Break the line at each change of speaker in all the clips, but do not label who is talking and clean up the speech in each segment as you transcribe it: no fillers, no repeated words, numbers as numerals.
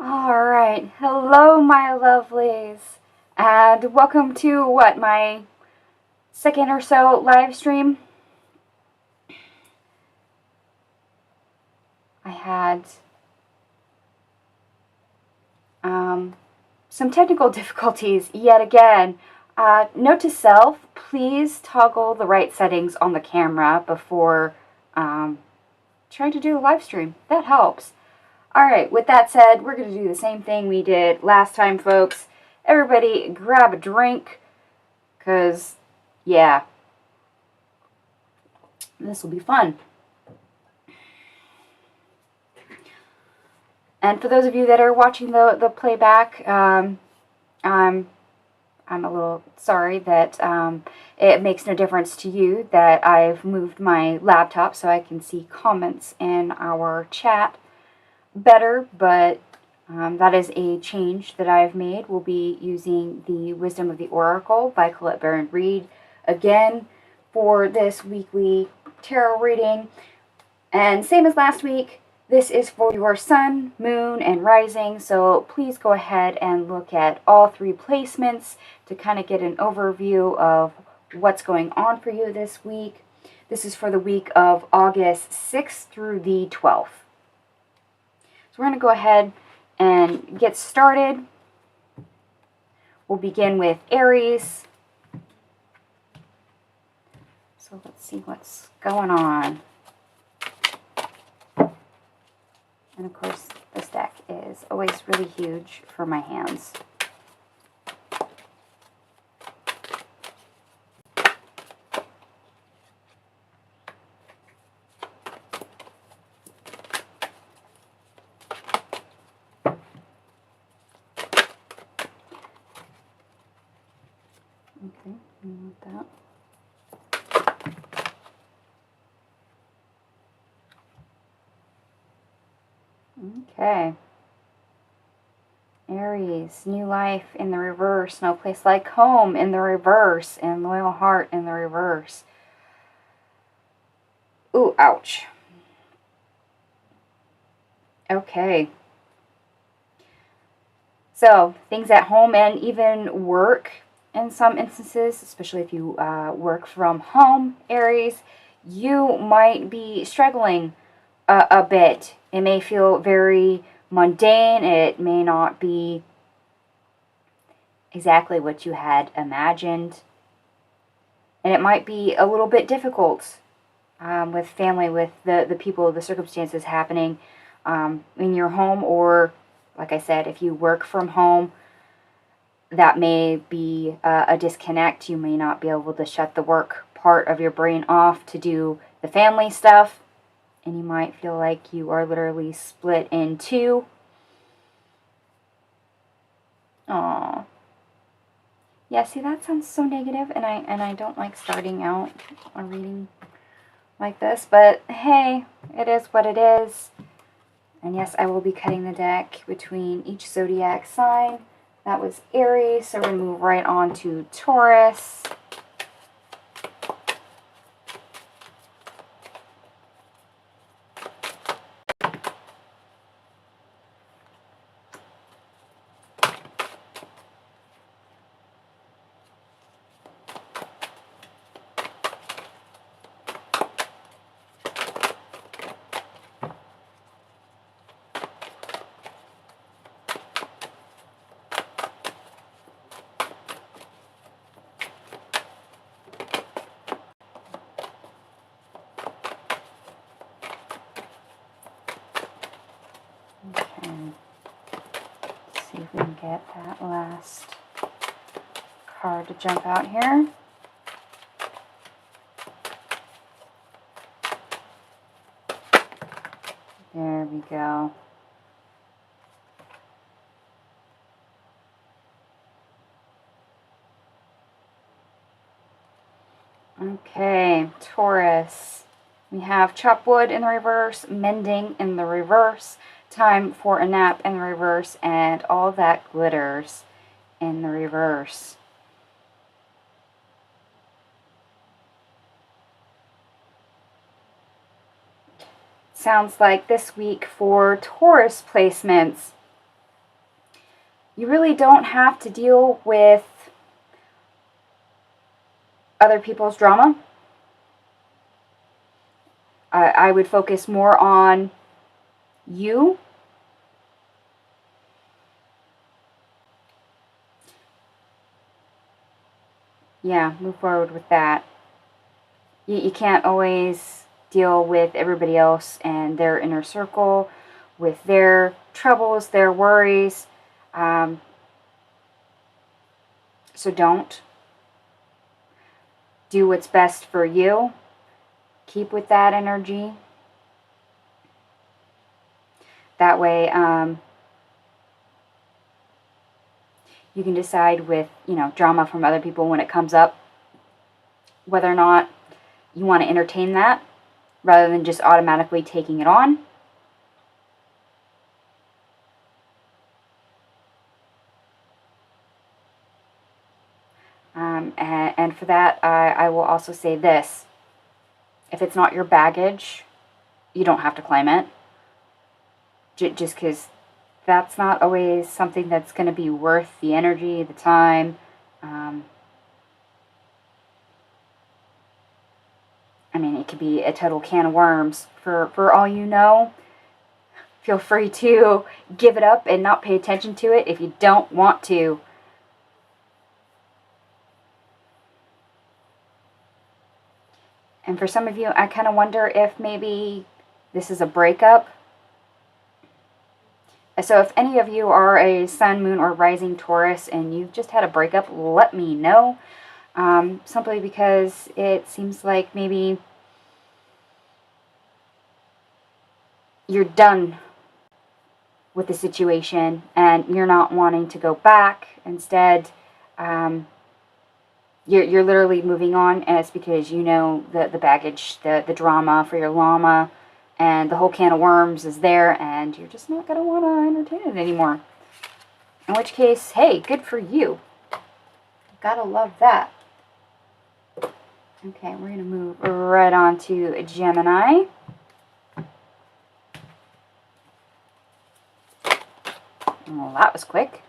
Alright, hello my lovelies, and welcome to my second or so live stream. I had some technical difficulties yet again. Note to self, please toggle the right settings on the camera before trying to do a live stream. That helps. Alright, with that said, we're going to do the same thing we did last time, folks. Everybody grab a drink, because, yeah, this will be fun. And for those of you that are watching the playback, I'm a little sorry that it makes no difference to you that I've moved my laptop so I can see comments in our chat better, but that is a change that I've made. We'll be using the Wisdom of the Oracle by Colette Baron Reed again for this weekly tarot reading. And same as last week, this is for your sun, moon, and rising, so please go ahead and look at all three placements to kind of get an overview of what's going on for you this week. This is for the week of August 6th through the 12th. So we're going to go ahead and get started. We'll begin with Aries. So let's see what's going on. And of course, this deck is always really huge for my hands. Okay, I want that. Okay. Aries, new life in the reverse, no place like home in the reverse, and loyal heart in the reverse. Ooh, ouch. Okay. So, things at home and even work in some instances, especially if you work from home, Aries, you might be struggling a bit. It may feel very mundane. It may not be exactly what you had imagined. And it might be a little bit difficult with family, with the people, the circumstances happening in your home, or, like I said, if you work from home, that may be a disconnect. You may not be able to shut the work part of your brain off to do the family stuff. And you might feel like you are literally split in two. Aww. Yeah, see, that sounds so negative, and I don't like starting out a reading like this. But hey, it is what it is. And yes, I will be cutting the deck between each zodiac sign. That was Aries, so we're going to move right on to Taurus. See if we can get that last card to jump out here. There we go. Okay, Taurus. We have chop wood in the reverse, mending in the reverse, time for a nap in the reverse, and all that glitters in the reverse. Sounds like this week for Taurus placements, you really don't have to deal with other people's drama. I would focus more on you. Yeah, move forward with that. You can't always deal with everybody else and their inner circle, with their troubles, their worries. So don't. Do what's best for you. Keep with that energy. That way, you can decide with, drama from other people when it comes up, whether or not you want to entertain that, rather than just automatically taking it on. And for that, I will also say this. If it's not your baggage, you don't have to claim it. Just because that's not always something that's going to be worth the energy, the time. I mean, it could be a total can of worms. For all you know, feel free to give it up and not pay attention to it if you don't want to. And for some of you, I kind of wonder if maybe this is a breakup. So if any of you are a sun, moon, or rising Taurus and you've just had a breakup, let me know. Simply because it seems like maybe you're done with the situation and you're not wanting to go back. Instead, you're literally moving on, and it's because you know the baggage, the drama for your llama, and the whole can of worms is there, and you're just not going to want to entertain it anymore. In which case, hey, good for you. Gotta love that. Okay, we're going to move right on to Gemini. Well, that was quick.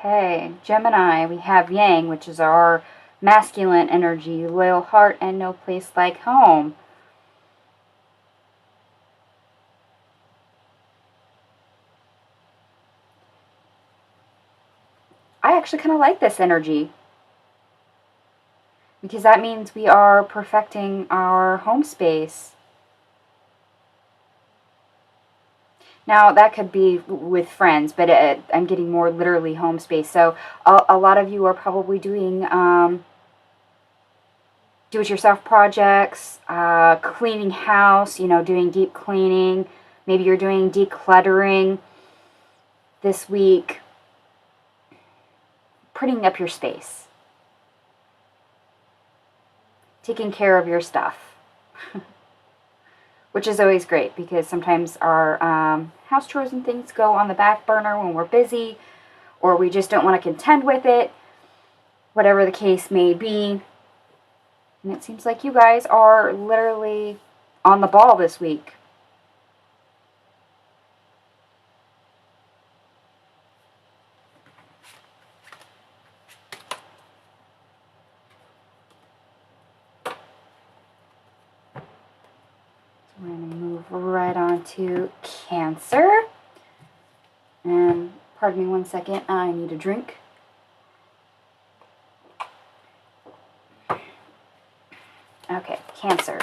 Okay, Gemini, we have Yang, which is our masculine energy, loyal heart, and no place like home. I actually kind of like this energy, because that means we are perfecting our home space. Now, that could be with friends, but I'm getting more literally home space. So a lot of you are probably doing do-it-yourself projects, cleaning house, doing deep cleaning. Maybe you're doing decluttering this week, prettying up your space, taking care of your stuff. Which is always great, because sometimes our house chores and things go on the back burner when we're busy, or we just don't want to contend with it, whatever the case may be. And it seems like you guys are literally on the ball this week. We're going to move right on to Cancer. And pardon me one second, I need a drink. Okay, Cancer.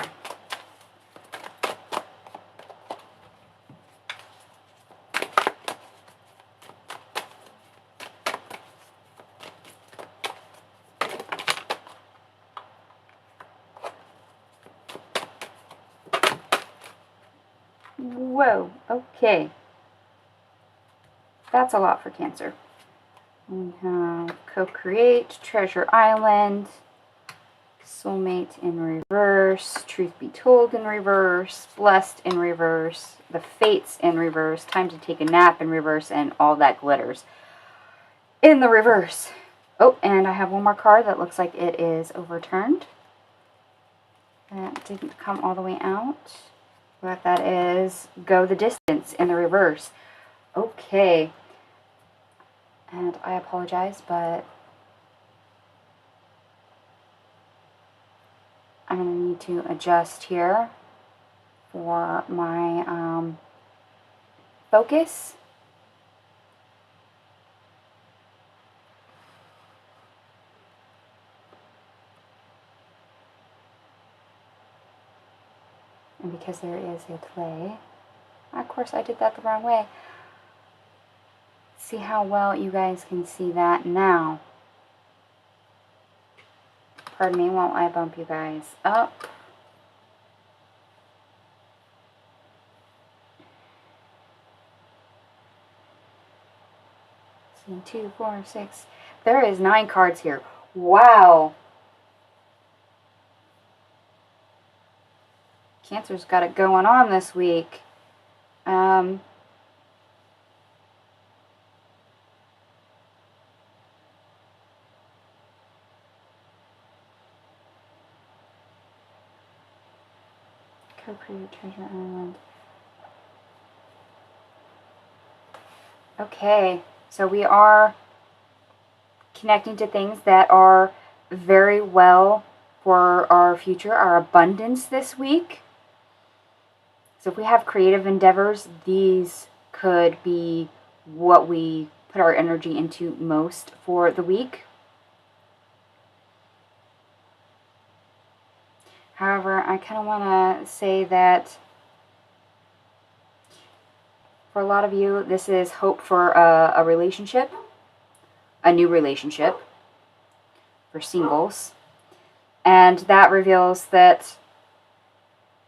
Whoa. Okay. That's a lot for Cancer. We have Co-Create, Treasure Island, Soulmate in reverse, Truth Be Told in reverse, Blessed in reverse, The Fates in reverse, Time to Take a Nap in reverse, and All That Glitters in the reverse. Oh, and I have one more card that looks like it is overturned. That didn't come all the way out. But that is Go the Distance in the reverse. Okay. And I apologize, but I'm going to need to adjust here for my focus. And because there is a play, of course I did that the wrong way. See how well you guys can see that now. Pardon me while I bump you guys up. See, 2, 4, 6. There is 9 cards here. Wow. Cancer's got it going on this week. Co-Create, Treasure Island. Okay, so we are connecting to things that are very well for our future, our abundance this week. So if we have creative endeavors, these could be what we put our energy into most for the week. However, I kind of want to say that for a lot of you, this is hope for a relationship, a new relationship for singles. And that reveals that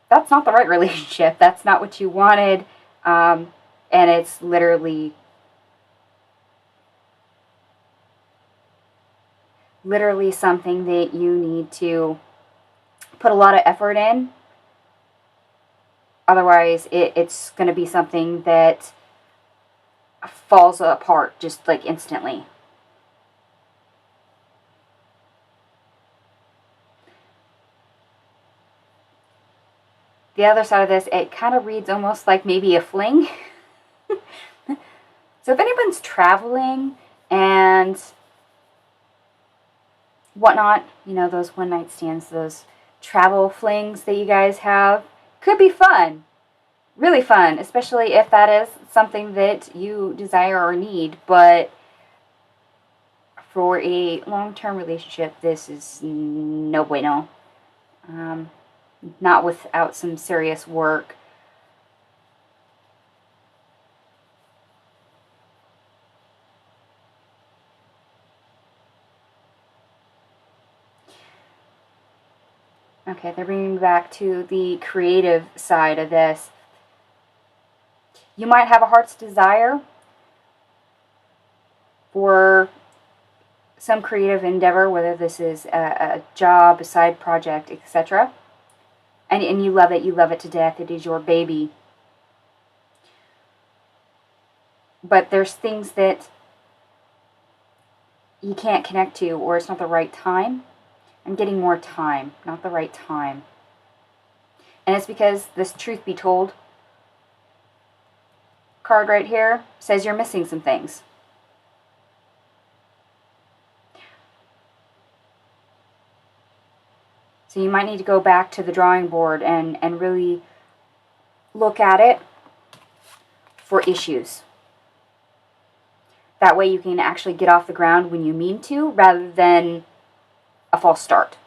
that's not the right relationship. That's not what you wanted. And it's literally something that you need to put a lot of effort in. Otherwise, it's going to be something that falls apart just like instantly. The other side of this, it kind of reads almost like maybe a fling. So if anyone's traveling and whatnot, you know, those one-night stands, those travel flings that you guys have, could be fun. Really fun, especially if that is something that you desire or need. But for a long-term relationship, this is no bueno. Not without some serious work. Okay, they're bringing me back to the creative side of this. You might have a heart's desire for some creative endeavor, whether this is a job, a side project, etc. And you love it to death. It is your baby. But there's things that you can't connect to, or it's not the right time. I'm getting more time, not the right time. And it's because this Truth Be Told card right here says you're missing some things. So you might need to go back to the drawing board and really look at it for issues. That way you can actually get off the ground when you mean to, rather than a false start.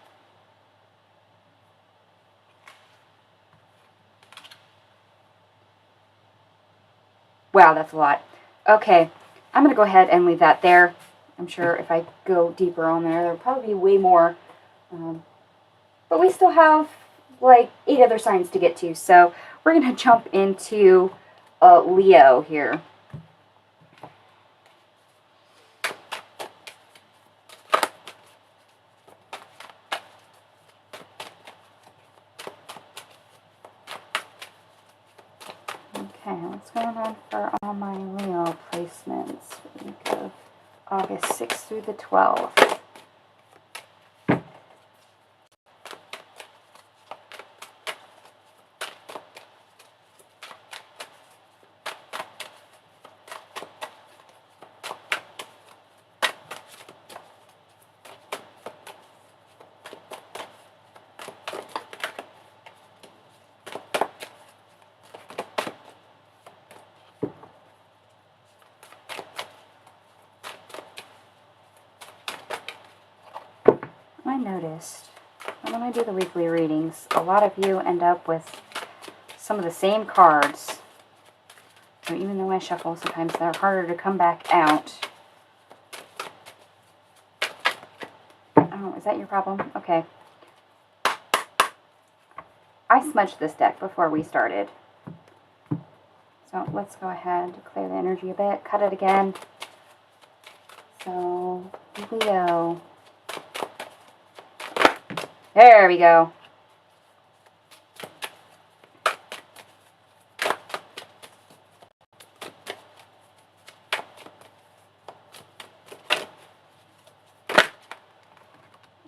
Wow, that's a lot. Okay, I'm going to go ahead and leave that there. I'm sure if I go deeper on there, there'll probably be way more. But we still have like 8 other signs to get to. So we're going to jump into Leo here. Okay, what's going on for all my Leo placements for the week of August 6th through the 12th? I noticed that when I do the weekly readings, a lot of you end up with some of the same cards. So even though I shuffle, sometimes they're harder to come back out. Oh, is that your problem? Okay. I smudged this deck before we started. So let's go ahead, clear the energy a bit, cut it again. So, Leo. There we go.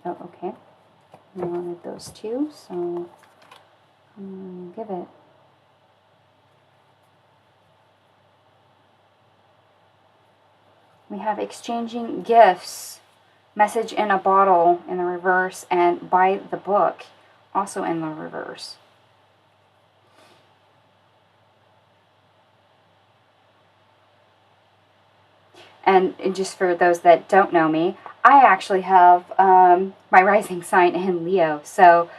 Oh, okay. I wanted those two, so give it. We have exchanging gifts, message in a bottle in the reverse, and buy the book also in the reverse. And just for those that don't know me, I actually have my rising sign in Leo. So,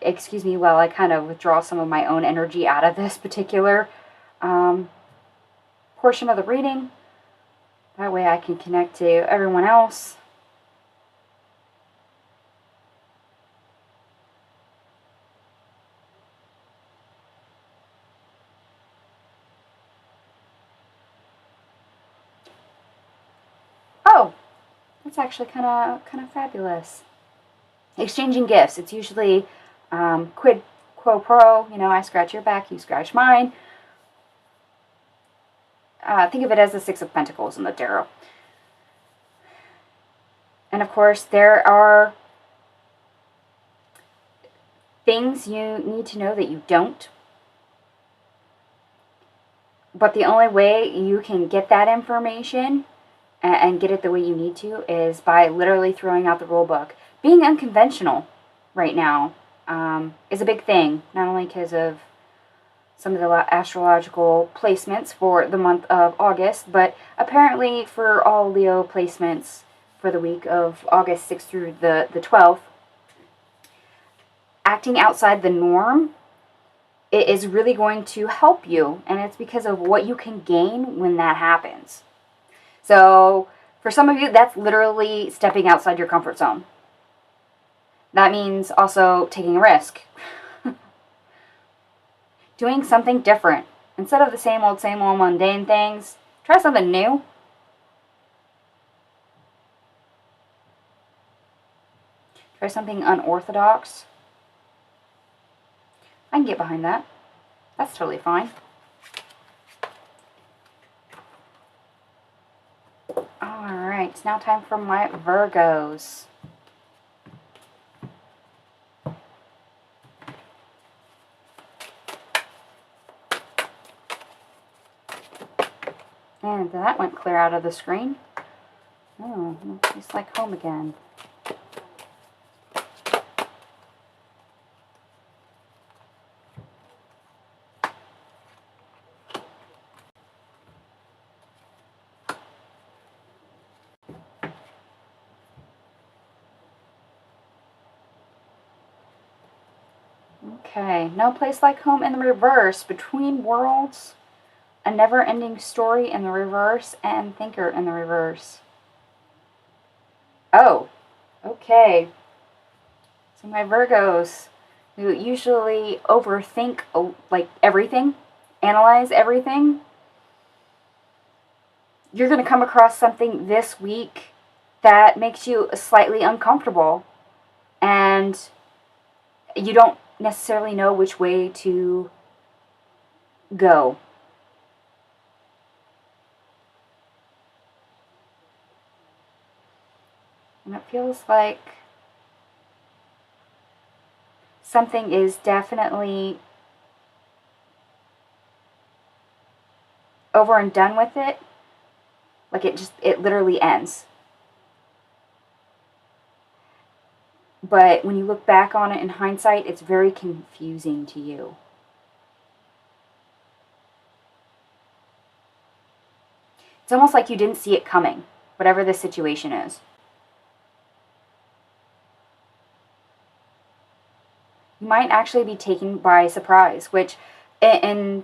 excuse me while I kind of withdraw some of my own energy out of this particular portion of the reading. That way I can connect to everyone else. Oh, that's actually kind of fabulous. Exchanging gifts. It's usually quid pro quo. You know, I scratch your back, you scratch mine. Think of it as the Six of Pentacles in the tarot. And of course, there are things you need to know that you don't. But the only way you can get that information and get it the way you need to is by literally throwing out the rule book. Being unconventional right now is a big thing, not only because of some of the astrological placements for the month of August, but apparently for all Leo placements for the week of August 6th through the 12th. Acting outside the norm, it is really going to help you, and it's because of what you can gain when that happens. So, for some of you, that's literally stepping outside your comfort zone. That means also taking a risk. Doing something different. Instead of the same old mundane things, try something new. Try something unorthodox. I can get behind that. That's totally fine. Alright, it's now time for my Virgos. And that went clear out of the screen. Oh, it's like home again. Okay, no place like home in the reverse. Between worlds, a never-ending story in the reverse, and thinker in the reverse. Oh, okay. So my Virgos, who usually overthink like everything, analyze everything, you're going to come across something this week that makes you slightly uncomfortable, and you don't necessarily know which way to go. And it feels like something is definitely over and done with it. Like it literally ends. But when you look back on it in hindsight, it's very confusing to you. It's almost like you didn't see it coming, whatever the situation is. You might actually be taken by surprise, which, and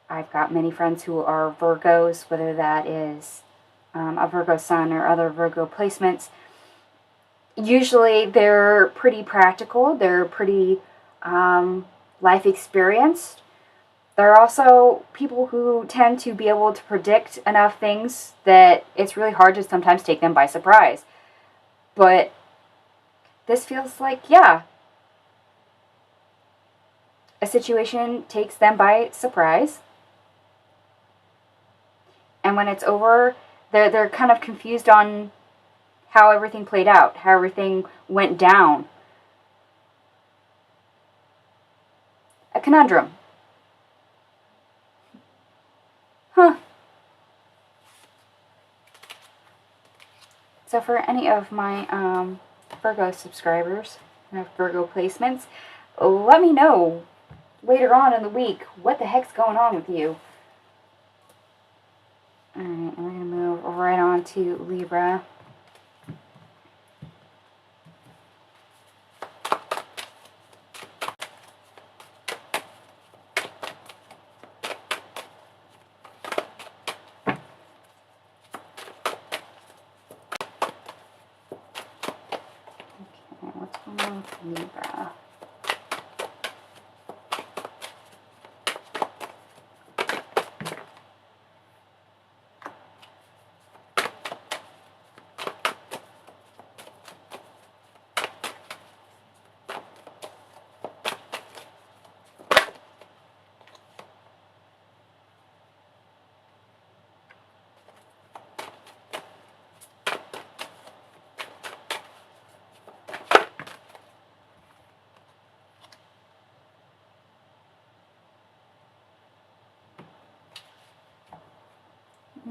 I've got many friends who are Virgos, whether that is a Virgo sun or other Virgo placements. Usually they're pretty practical, they're pretty life experienced. There are also people who tend to be able to predict enough things that it's really hard to sometimes take them by surprise. But this feels like, yeah, a situation takes them by surprise. And when it's over, they're kind of confused on how everything played out, how everything went down. A conundrum. Huh. So for any of my Virgo subscribers, Virgo placements, let me know later on in the week what the heck's going on with you. Alright, and we're going to move right on to Libra. What's going on with Libra?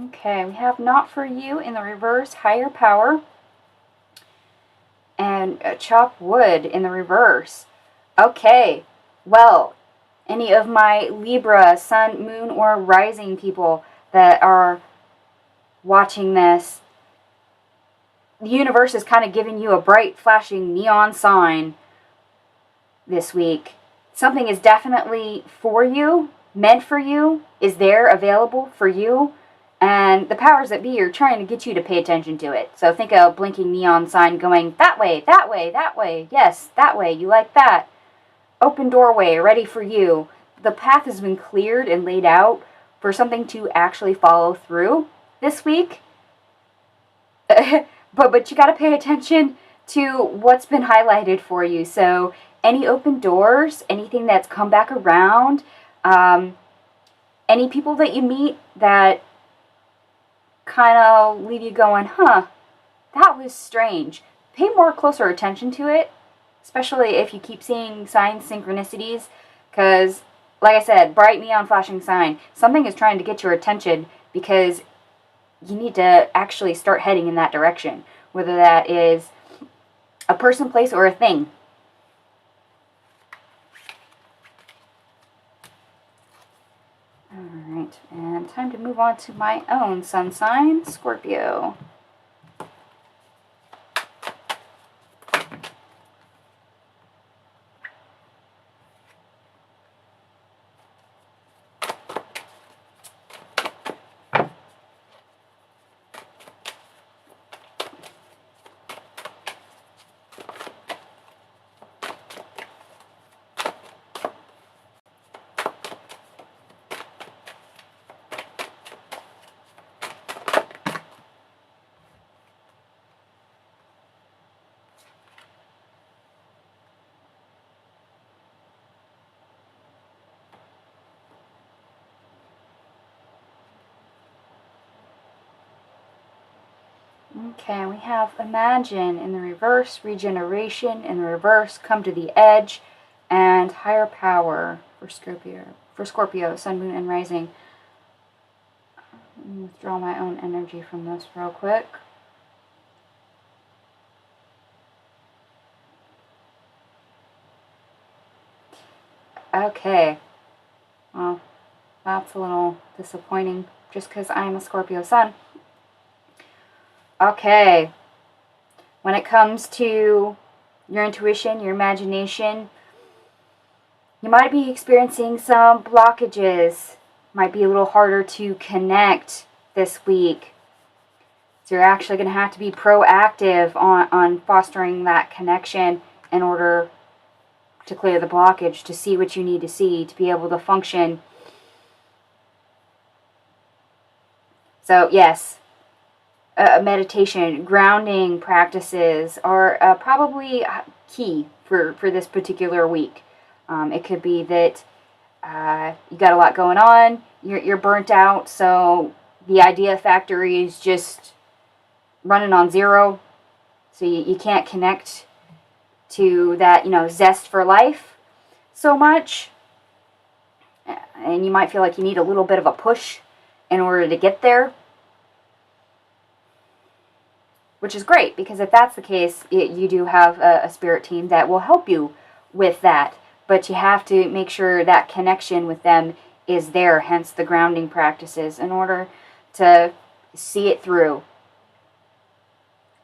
Okay, we have Not For You in the reverse, Higher Power, and Chop Wood in the reverse. Okay, well, any of my Libra, Sun, Moon, or Rising people that are watching this, the universe is kind of giving you a bright, flashing neon sign this week. Something is definitely for you, meant for you, is there, available for you. And the powers that be are trying to get you to pay attention to it. So think of a blinking neon sign going, that way, that way, that way. Yes, that way. You like that. Open doorway, ready for you. The path has been cleared and laid out for something to actually follow through this week. but you got to pay attention to what's been highlighted for you. So any open doors, anything that's come back around, any people that you meet that kind of leave you going, huh, that was strange. Pay more closer attention to it, especially if you keep seeing signs, synchronicities, because, like I said, bright neon flashing sign, something is trying to get your attention because you need to actually start heading in that direction, whether that is a person, place, or a thing. Alright, and time to move on to my own sun sign, Scorpio. Okay, we have imagine in the reverse, regeneration in the reverse, come to the edge, and higher power for Scorpio, sun, moon, and rising. Let me withdraw my own energy from this real quick. Okay, well, that's a little disappointing just because I'm a Scorpio sun. Okay, when it comes to your intuition, your imagination, you might be experiencing some blockages. Might be a little harder to connect this week. So you're actually going to have to be proactive on fostering that connection in order to clear the blockage, to see what you need to see, to be able to function. So yes, meditation, grounding practices are probably key for this particular week. It could be that you got a lot going on, you're burnt out, so the idea factory is just running on zero, so you can't connect to that, zest for life so much, and you might feel like you need a little bit of a push in order to get there, which is great, because if that's the case, you do have a spirit team that will help you with that, but you have to make sure that connection with them is there, hence the grounding practices, in order to see it through.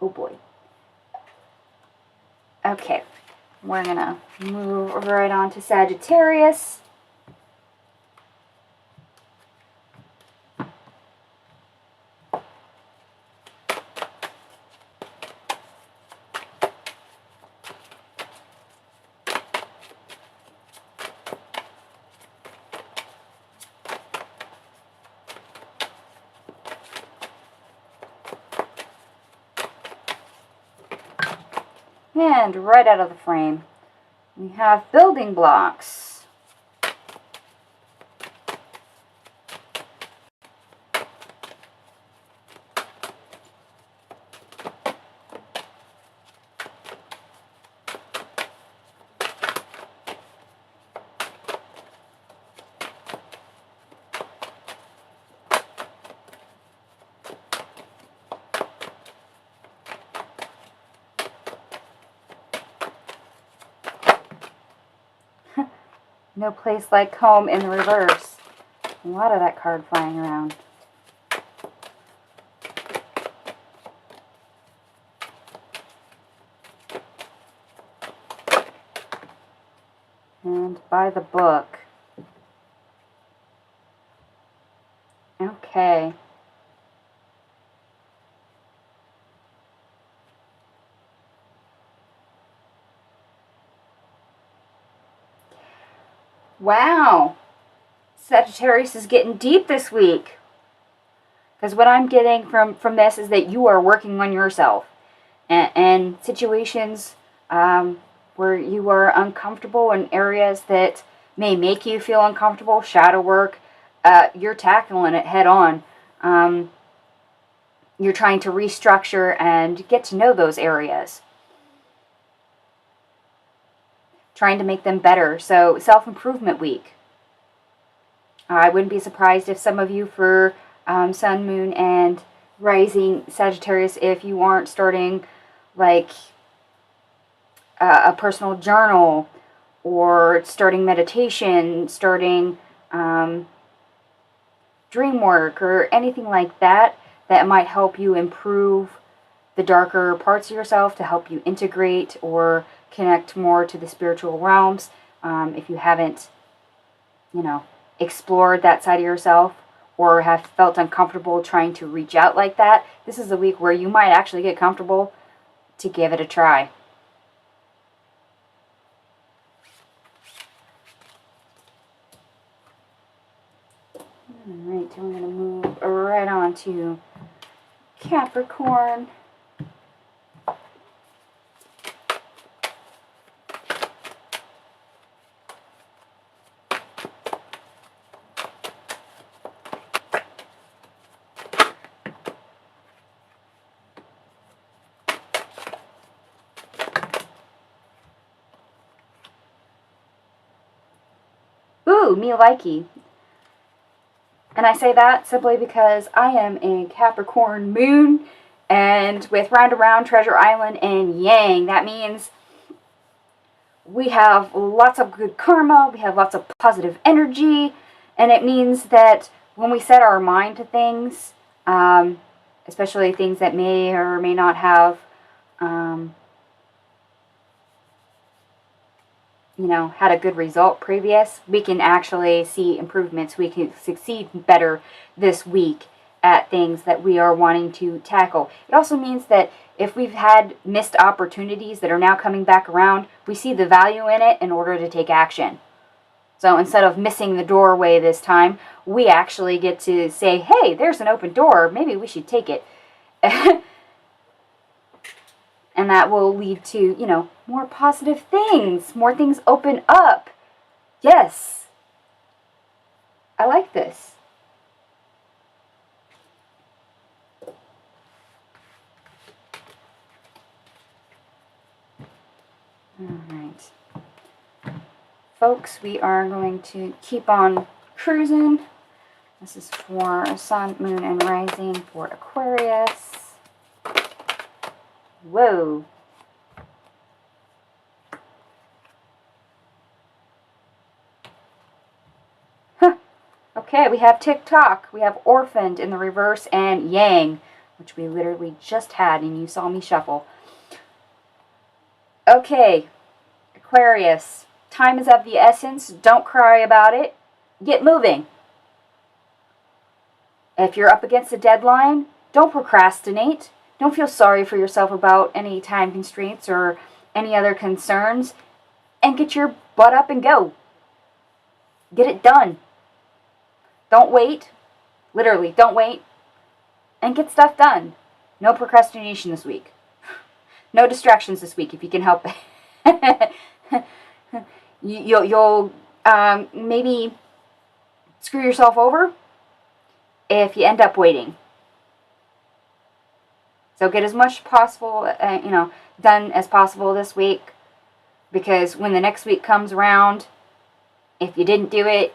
Oh boy. Okay, we're going to move right on to Sagittarius. And right out of the frame, we have building blocks. No place like home in the reverse. A lot of that card flying around. And by the book. Okay. Wow. Sagittarius is getting deep this week. Because what I'm getting from this is that you are working on yourself. And situations where you are uncomfortable in areas that may make you feel uncomfortable, shadow work, you're tackling it head on. You're trying to restructure and get to know those areas. Trying to make them better. So, self-improvement week. I wouldn't be surprised if some of you for Sun, Moon, and Rising Sagittarius, if you aren't starting like a personal journal, or starting meditation, starting dream work, or anything like that, that might help you improve the darker parts of yourself, to help you integrate or connect more to the spiritual realms. If you haven't, explored that side of yourself, or have felt uncomfortable trying to reach out like that, this is a week where you might actually get comfortable to give it a try. Alright, so we're going to move right on to Capricorn. Ooh, me likey. And I say that simply because I am a Capricorn moon, and with Round Around, Treasure Island, and Yang, that means we have lots of good karma, we have lots of positive energy, and it means that when we set our mind to things, especially things that may or may not have, had a good result previous, we can actually see improvements. We can succeed better this week at things that we are wanting to tackle. It also means that if we've had missed opportunities that are now coming back around, we see the value in it in order to take action. So instead of missing the doorway this time, we actually get to say, hey, there's an open door, maybe we should take it. And that will lead to, more positive things. More things open up. Yes. I like this. Alright. Folks, we are going to keep on cruising. This is for Sun, Moon, and Rising for Aquarius. Whoa. Huh. Okay, we have TikTok. We have Orphaned in the reverse and Yang, which we literally just had and you saw me shuffle. Okay, Aquarius. Time is of the essence. Don't cry about it. Get moving. If you're up against a deadline, don't procrastinate. Don't feel sorry for yourself about any time constraints or any other concerns. And get your butt up and go. Get it done. Don't wait. Literally, don't wait. And get stuff done. No procrastination this week. No distractions this week if you can help it. You'll maybe screw yourself over if you end up waiting. So get as much possible, done as possible this week, because when the next week comes around, if you didn't do it,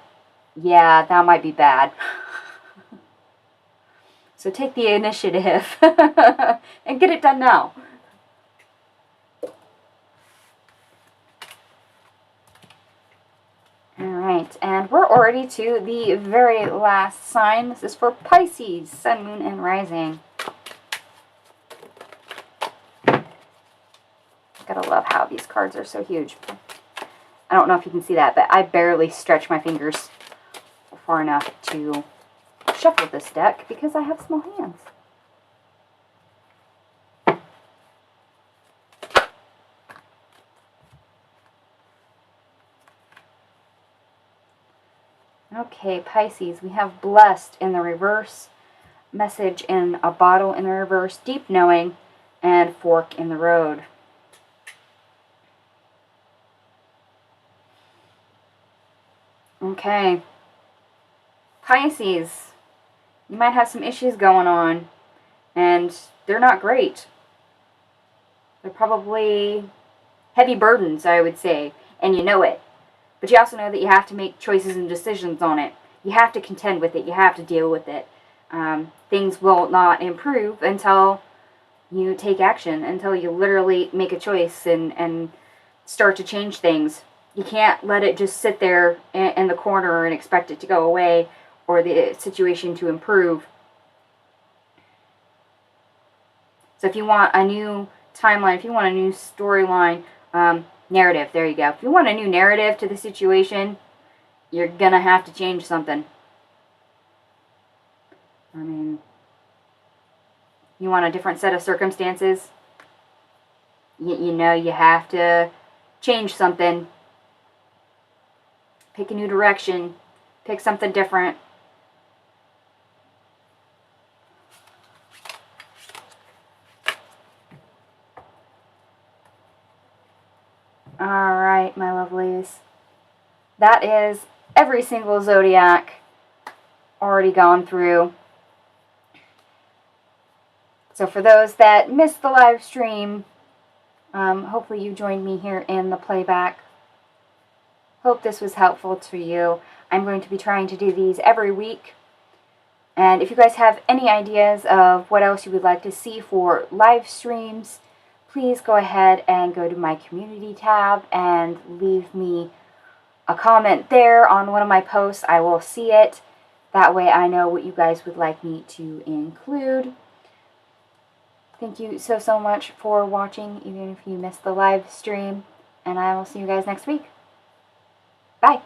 yeah, that might be bad. So take the initiative and get it done now. Alright, and we're already to the very last sign. This is for Pisces, Sun, Moon, and Rising. Gotta love how these cards are so huge. I don't know if you can see that, but I barely stretch my fingers far enough to shuffle this deck because I have small hands. Okay, Pisces, we have Blessed in the reverse, Message in a Bottle in the reverse, Deep Knowing, and Fork in the Road. Okay, Pisces, you might have some issues going on, and they're not great. They're probably heavy burdens, I would say, and you know it. But you also know that you have to make choices and decisions on it. You have to contend with it. You have to deal with it. Things will not improve until you take action, until you literally make a choice and start to change things. You can't let it just sit there in the corner and expect it to go away or the situation to improve. So if you want a new timeline, if you want a new storyline, narrative, there you go. If you want a new narrative to the situation, you're gonna have to change something. I mean, you want a different set of circumstances, you have to change something. Pick a new direction. Pick something different. Alright, my lovelies. That is every single Zodiac already gone through. So for those that missed the live stream, hopefully you joined me here in the playback. Hope this was helpful to you. I'm going to be trying to do these every week. And if you guys have any ideas of what else you would like to see for live streams, please go ahead and go to my community tab and leave me a comment there on one of my posts. I will see it. That way I know what you guys would like me to include. Thank you so much for watching, even if you missed the live stream. And I will see you guys next week. Bye.